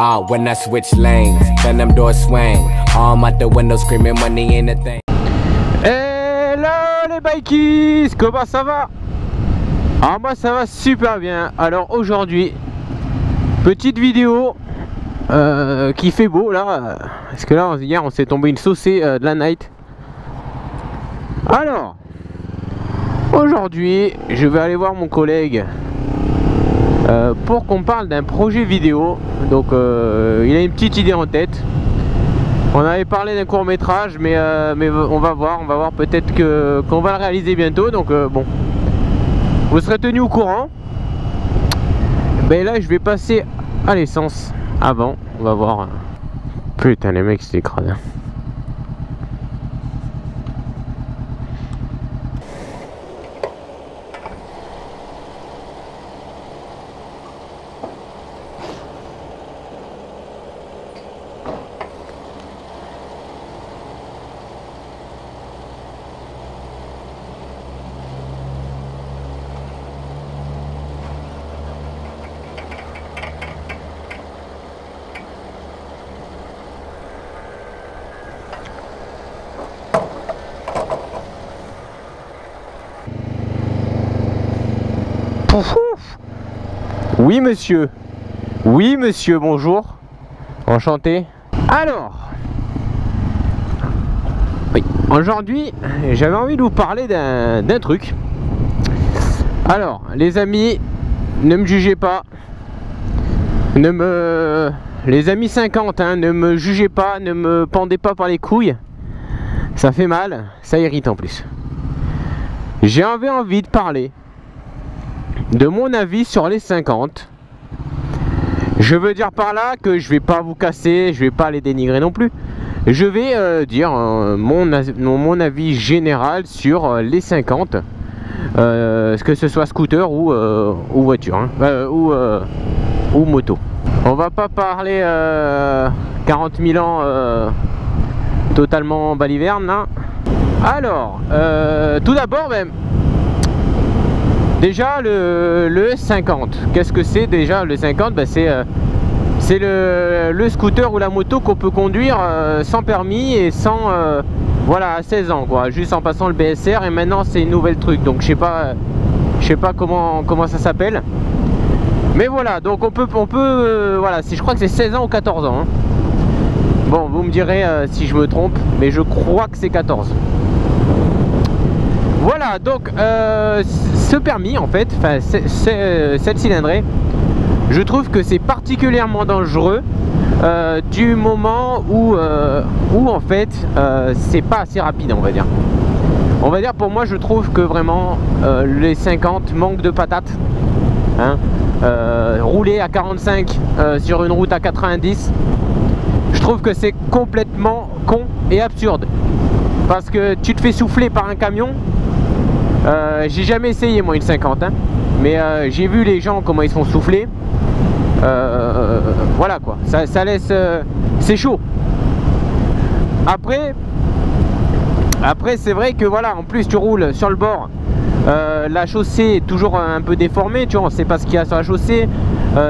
When I switch lanes, then them doors swing. Arm out the window screaming money ain't a thing. Hello les bikies, comment ça va? Alors moi ça va super bien. Alors aujourd'hui, petite vidéo qui fait beau là. Parce que là hier on s'est tombé une saucée de la night. Alors aujourd'hui je vais aller voir mon collègue pour qu'on parle d'un projet vidéo. Donc il a une petite idée en tête. On avait parlé d'un court métrage, mais on va voir peut-être qu'on va le réaliser bientôt. Donc bon, vous serez tenu au courant. Ben là je vais passer à l'essence avant, on va voir. Putain les mecs c'est crade. Oui monsieur, bonjour, enchanté. Alors, oui, aujourd'hui j'avais envie de vous parler d'un truc. Alors les amis, ne me jugez pas, les amis 50 hein, ne me jugez pas, ne me pendez pas par les couilles, ça fait mal, ça irrite en plus. J'ai envie de parler de mon avis sur les 50. Je veux dire par là que je vais pas vous casser, je vais pas les dénigrer non plus. Je vais dire mon avis général sur les 50, que ce soit scooter ou voiture, hein, ou moto. On va pas parler 40 000 ans totalement baliverne là. Alors, tout d'abord même. Déjà le 50, qu'est-ce que c'est déjà le 50? Ben, c'est le scooter ou la moto qu'on peut conduire sans permis et sans voilà, à 16 ans quoi, juste en passant le BSR, et maintenant c'est une nouvelle truc, donc je sais pas comment ça s'appelle, mais voilà, donc on peut voilà, je crois que c'est 16 ans ou 14 ans hein. Bon, vous me direz si je me trompe, mais je crois que c'est 14. Voilà, donc ce permis en fait, cette cylindrée, je trouve que c'est particulièrement dangereux du moment où en fait c'est pas assez rapide, on va dire. On va dire, pour moi je trouve que vraiment les 50 manquent de patates hein. Rouler à 45 sur une route à 90, je trouve que c'est complètement con et absurde, parce que tu te fais souffler par un camion. J'ai jamais essayé moi une 50 hein, mais j'ai vu les gens comment ils se font souffler. Voilà quoi, ça laisse c'est chaud. Après c'est vrai que voilà, en plus tu roules sur le bord, la chaussée est toujours un peu déformée, tu vois, on sait pas ce qu'il y a sur la chaussée.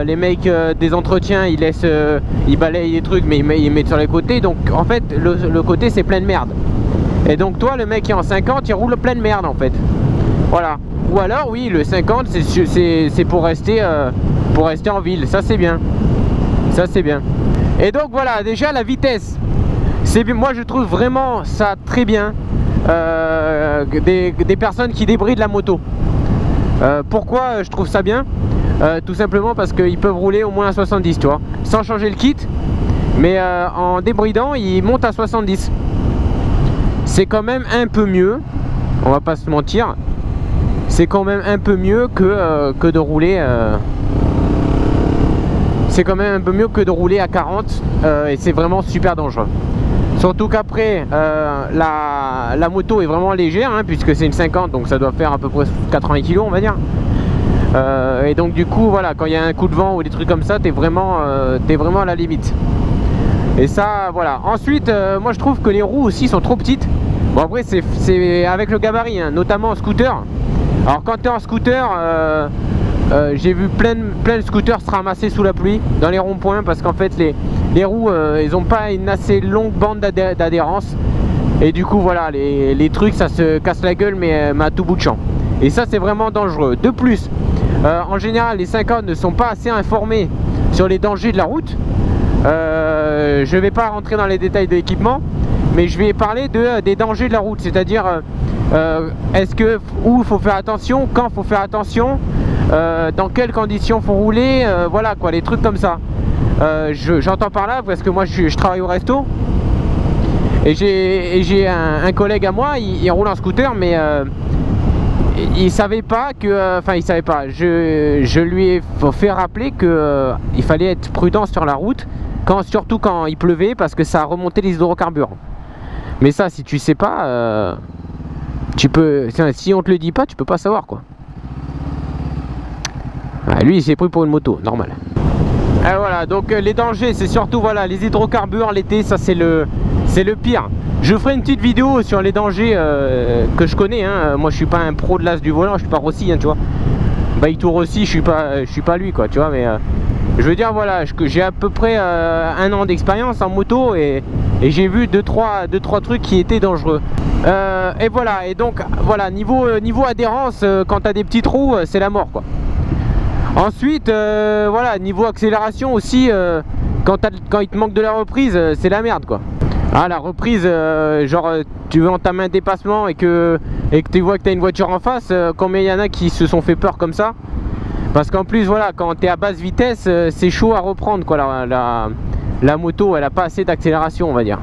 Les mecs des entretiens ils laissent ils balayent les trucs, mais ils mettent sur les côtés, donc en fait le côté c'est plein de merde. Et donc toi le mec qui est en 50 il roule plein de merde en fait. Voilà. Ou alors oui, le 50 c'est pour rester en ville, ça c'est bien. Ça c'est bien. Et donc voilà, déjà la vitesse, moi je trouve vraiment ça très bien. Des personnes qui débrident la moto. Pourquoi je trouve ça bien? Tout simplement parce qu'ils peuvent rouler au moins à 70, tu vois, sans changer le kit, mais en débridant ils montent à 70. C'est quand même un peu mieux, on va pas se mentir, c'est quand même un peu mieux que de rouler c'est quand même un peu mieux que de rouler à 40 et c'est vraiment super dangereux. Surtout qu'après la moto est vraiment légère hein, puisque c'est une 50, donc ça doit faire à peu près 80 kg on va dire. Et donc du coup voilà, quand il y a un coup de vent ou des trucs comme ça, t'es vraiment à la limite. Et ça voilà. Ensuite moi je trouve que les roues aussi sont trop petites. Bon après c'est avec le gabarit hein, notamment en scooter. Alors quand tu es en scooter j'ai vu plein de scooters se ramasser sous la pluie dans les ronds-points parce qu'en fait les roues ils ont pas une assez longue bande d'adhérence et du coup voilà les trucs ça se casse la gueule mais à tout bout de champ et ça c'est vraiment dangereux. De plus en général les 50 ne sont pas assez informés sur les dangers de la route. Je vais pas rentrer dans les détails de l'équipement mais je vais parler des dangers de la route, c'est-à-dire est-ce que où il faut faire attention, quand il faut faire attention, dans quelles conditions faut rouler, voilà quoi, les trucs comme ça. J'entends par là parce que moi je travaille au resto et j'ai un collègue à moi, il roule en scooter mais il savait pas que, enfin il savait pas, je lui ai fait rappeler que il fallait être prudent sur la route, surtout quand il pleuvait parce que ça remontait les hydrocarbures. Mais ça si tu sais pas, si on te le dit pas tu peux pas savoir quoi. Lui il s'est pris pour une moto, normal. Et voilà, donc les dangers c'est surtout voilà les hydrocarbures l'été, ça c'est le pire. Je ferai une petite vidéo sur les dangers que je connais hein. Moi je suis pas un pro de l'as du volant, je suis pas Rossi hein, tu vois. Baïtou Rossi, je suis pas lui quoi, tu vois, mais je veux dire voilà, j'ai à peu près 1 an d'expérience en moto et j'ai vu 2-3 trucs qui étaient dangereux. Et voilà, et donc voilà, niveau adhérence, quand t'as des petites roues, c'est la mort quoi. Ensuite, voilà, niveau accélération aussi, quand il te manque de la reprise, c'est la merde quoi. Ah la reprise, genre tu veux entamer un dépassement et que tu vois que tu as une voiture en face, combien il y en a qui se sont fait peur comme ça? Parce qu'en plus voilà, quand tu es à basse vitesse, c'est chaud à reprendre quoi, la moto elle a pas assez d'accélération on va dire.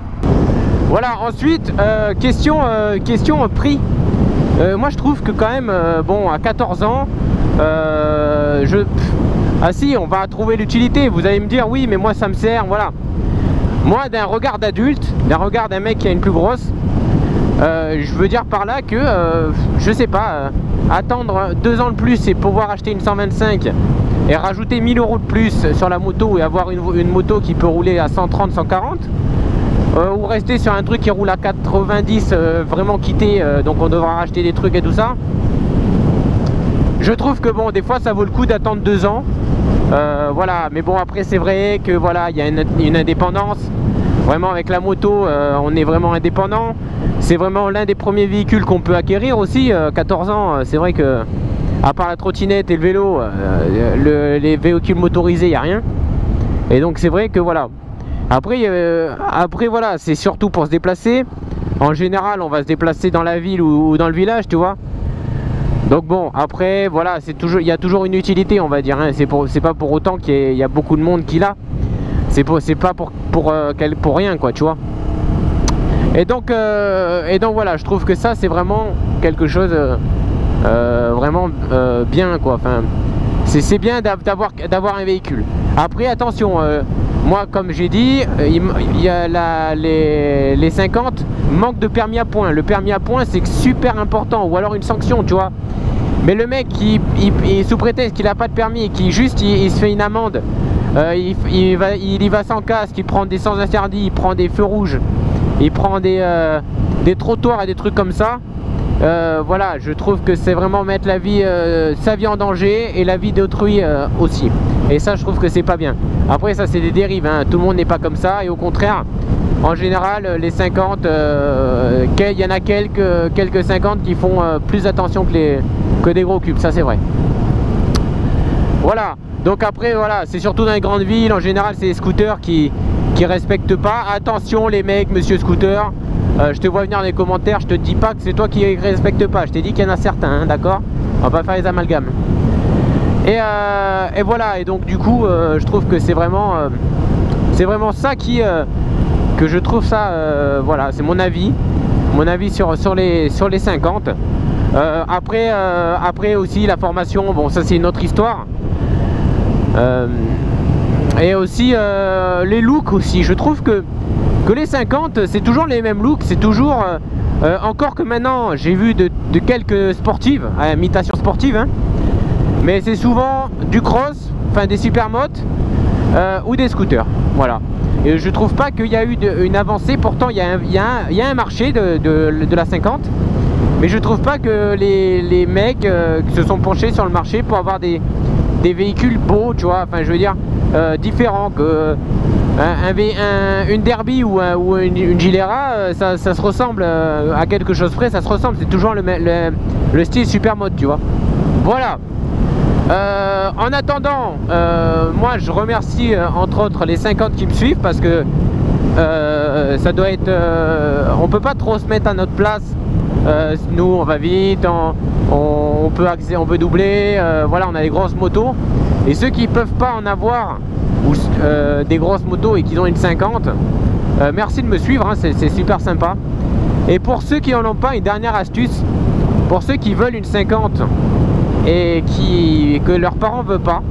Voilà, ensuite question prix. Moi je trouve que quand même, bon à 14 ans, ah si, on va trouver l'utilité, vous allez me dire oui mais moi ça me sert, voilà. Moi d'un regard d'adulte, d'un regard d'un mec qui a une plus grosse, je veux dire par là que, je sais pas, attendre 2 ans de plus et pouvoir acheter une 125 et rajouter 1000 € de plus sur la moto et avoir une moto qui peut rouler à 130, 140, ou rester sur un truc qui roule à 90 vraiment quitté, donc on devra racheter des trucs et tout ça. Je trouve que bon, des fois ça vaut le coup d'attendre 2 ans. Voilà, mais bon après c'est vrai que voilà, il y a une indépendance. Vraiment avec la moto, on est vraiment indépendant. C'est vraiment l'un des premiers véhicules qu'on peut acquérir aussi. 14 ans, c'est vrai que à part la trottinette et le vélo, les véhicules motorisés, il n'y a rien. Et donc c'est vrai que voilà. Après voilà, c'est surtout pour se déplacer. En général, on va se déplacer dans la ville ou dans le village, tu vois. Donc bon, après voilà, il y a toujours une utilité on va dire hein. C'est pas pour autant qu'il y a beaucoup de monde qui l'a. C'est pas pour rien quoi, tu vois. Et donc voilà, je trouve que ça c'est vraiment quelque chose vraiment bien quoi. Enfin, c'est bien d'avoir un véhicule. Après attention, moi comme j'ai dit, il y a les 50 manque de permis à points. Le permis à points c'est super important, ou alors une sanction, tu vois. Mais le mec qui sous prétexte qu'il n'a pas de permis et qui juste il se fait une amende, il y va sans casque, il prend des sens interdits, il prend des feux rouges, il prend des trottoirs et des trucs comme ça. Voilà, je trouve que c'est vraiment mettre sa vie en danger et la vie d'autrui aussi. Et ça je trouve que c'est pas bien. Après ça c'est des dérives hein. Tout le monde n'est pas comme ça et au contraire en général les 50, il y en a quelques 50 qui font plus attention que des gros cubes, ça c'est vrai. Voilà, donc après voilà, c'est surtout dans les grandes villes, en général c'est les scooters qui respectent pas. Attention les mecs, monsieur scooter, je te vois venir dans les commentaires, je te dis pas que c'est toi qui respecte pas, je t'ai dit qu'il y en a certains, hein, d'accord? On va pas faire les amalgames. Et voilà, et donc du coup je trouve que c'est vraiment ça que je trouve ça, voilà, c'est mon avis sur les 50. Après aussi la formation, bon ça c'est une autre histoire. Et aussi les looks aussi, je trouve que les 50 c'est toujours les mêmes looks, c'est toujours encore que maintenant j'ai vu de quelques sportives, à imitation sportive hein, mais c'est souvent du cross, enfin des supermotos ou des scooters, voilà. Et je trouve pas qu'il y a eu une avancée, pourtant il y a un marché de la 50 Mais je trouve pas que les mecs se sont penchés sur le marché pour avoir des véhicules beaux, tu vois, enfin je veux dire différents, que une Derby ou une Gilera, ça se ressemble à quelque chose près, ça se ressemble, c'est toujours le style supermode, tu vois. Voilà. En attendant, moi je remercie entre autres les 50 qui me suivent, parce que ça doit être, on peut pas trop se mettre à notre place. Nous on va vite, on peut doubler, voilà, on a des grosses motos, et ceux qui peuvent pas en avoir ou des grosses motos et qui ont une 50, merci de me suivre, hein, c'est super sympa. Et pour ceux qui en ont pas, une dernière astuce, pour ceux qui veulent une 50 et que leurs parents veulent pas,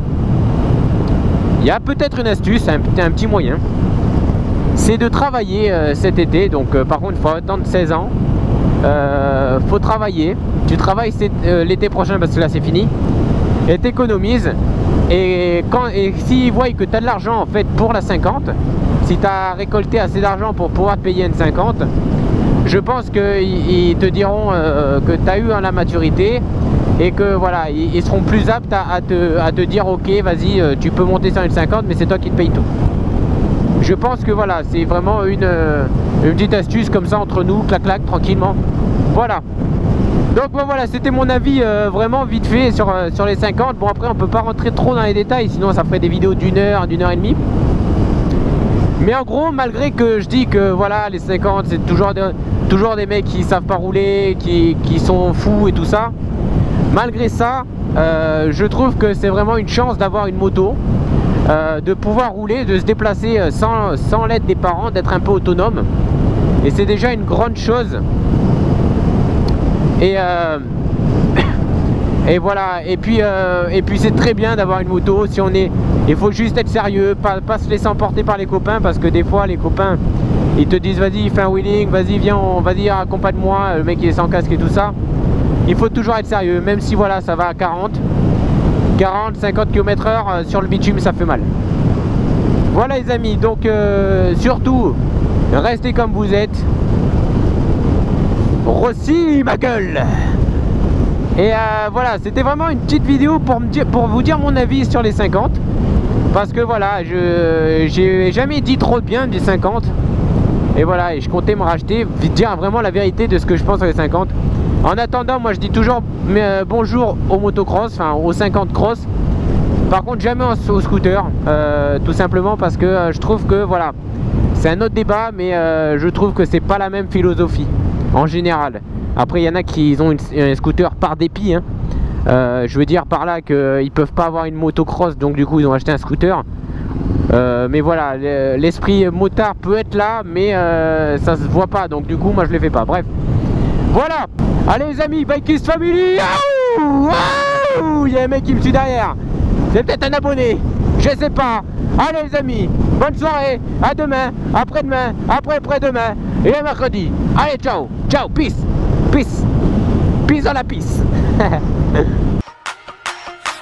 il y a peut-être une astuce, un petit moyen, c'est de travailler cet été. Donc par contre il faut attendre 16 ans, faut travailler, tu travailles l'été prochain parce que là c'est fini, et t'économises, et s'ils voient que tu as de l'argent en fait pour la 50, si tu as récolté assez d'argent pour pouvoir te payer une 50, je pense qu'ils te diront que tu as eu la maturité, et que voilà, ils seront plus aptes à te dire ok, vas-y, tu peux monter sur une 50, mais c'est toi qui te payes tout. Je pense que voilà, c'est vraiment une petite astuce comme ça entre nous, clac clac, tranquillement. Voilà. Donc bon, voilà, c'était mon avis vraiment vite fait sur les 50. Bon, après on peut pas rentrer trop dans les détails, sinon ça ferait des vidéos d'une heure et demie. Mais en gros, malgré que je dis que voilà, les 50 c'est toujours des mecs qui savent pas rouler, qui sont fous et tout ça, malgré ça, je trouve que c'est vraiment une chance d'avoir une moto, de pouvoir rouler, de se déplacer sans l'aide des parents, d'être un peu autonome, et c'est déjà une grande chose. Et voilà, et puis c'est très bien d'avoir une moto. Si on est, il faut juste être sérieux, pas se laisser emporter par les copains, parce que des fois les copains ils te disent vas-y fais un wheeling, vas-y viens, vas-y accompagne-moi, le mec il est sans casque et tout ça. Il faut toujours être sérieux, même si voilà ça va à 40-50 km/h sur le bitume, ça fait mal. Voilà les amis, donc surtout restez comme vous êtes. Rossi ma gueule. Et voilà, c'était vraiment une petite vidéo pour vous dire mon avis sur les 50, parce que voilà, j'ai jamais dit trop de bien des 50, et voilà, et je comptais me racheter, dire vraiment la vérité de ce que je pense sur les 50. En attendant, moi je dis toujours bonjour au motocross, enfin aux 50 cross. Par contre jamais au scooter, tout simplement parce que je trouve que voilà, c'est un autre débat, mais je trouve que c'est pas la même philosophie en général. Après il y en a qui ont un scooter par dépit, hein. Je veux dire par là qu'ils peuvent pas avoir une motocross, donc du coup ils ont acheté un scooter. Mais voilà, l'esprit motard peut être là, mais ça se voit pas, donc du coup moi je les fais pas. Bref, voilà. Allez les amis, Bikeist Family. Il y a un mec qui me suit derrière, c'est peut-être un abonné, je sais pas. Allez les amis, bonne soirée, à demain, après-demain, après-demain et à mercredi. Allez, ciao, ciao, peace, peace, peace dans la peace.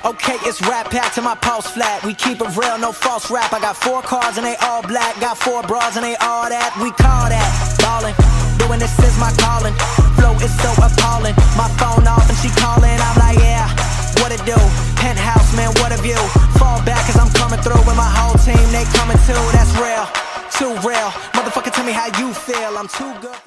Okay, it's Rat Pack to my pulse flat. We keep it real, no false rap. I got 4 cars and they all black. Got 4 bras and they all that. We call that ballin'. Doing this is my calling. Flow is so appalling. My phone off and she calling. I'm like, yeah, what it do? Penthouse, man, what a view. Fall back cause I'm coming through with my whole team. They coming too, that's real. Too real. Motherfucker, tell me how you feel. I'm too good.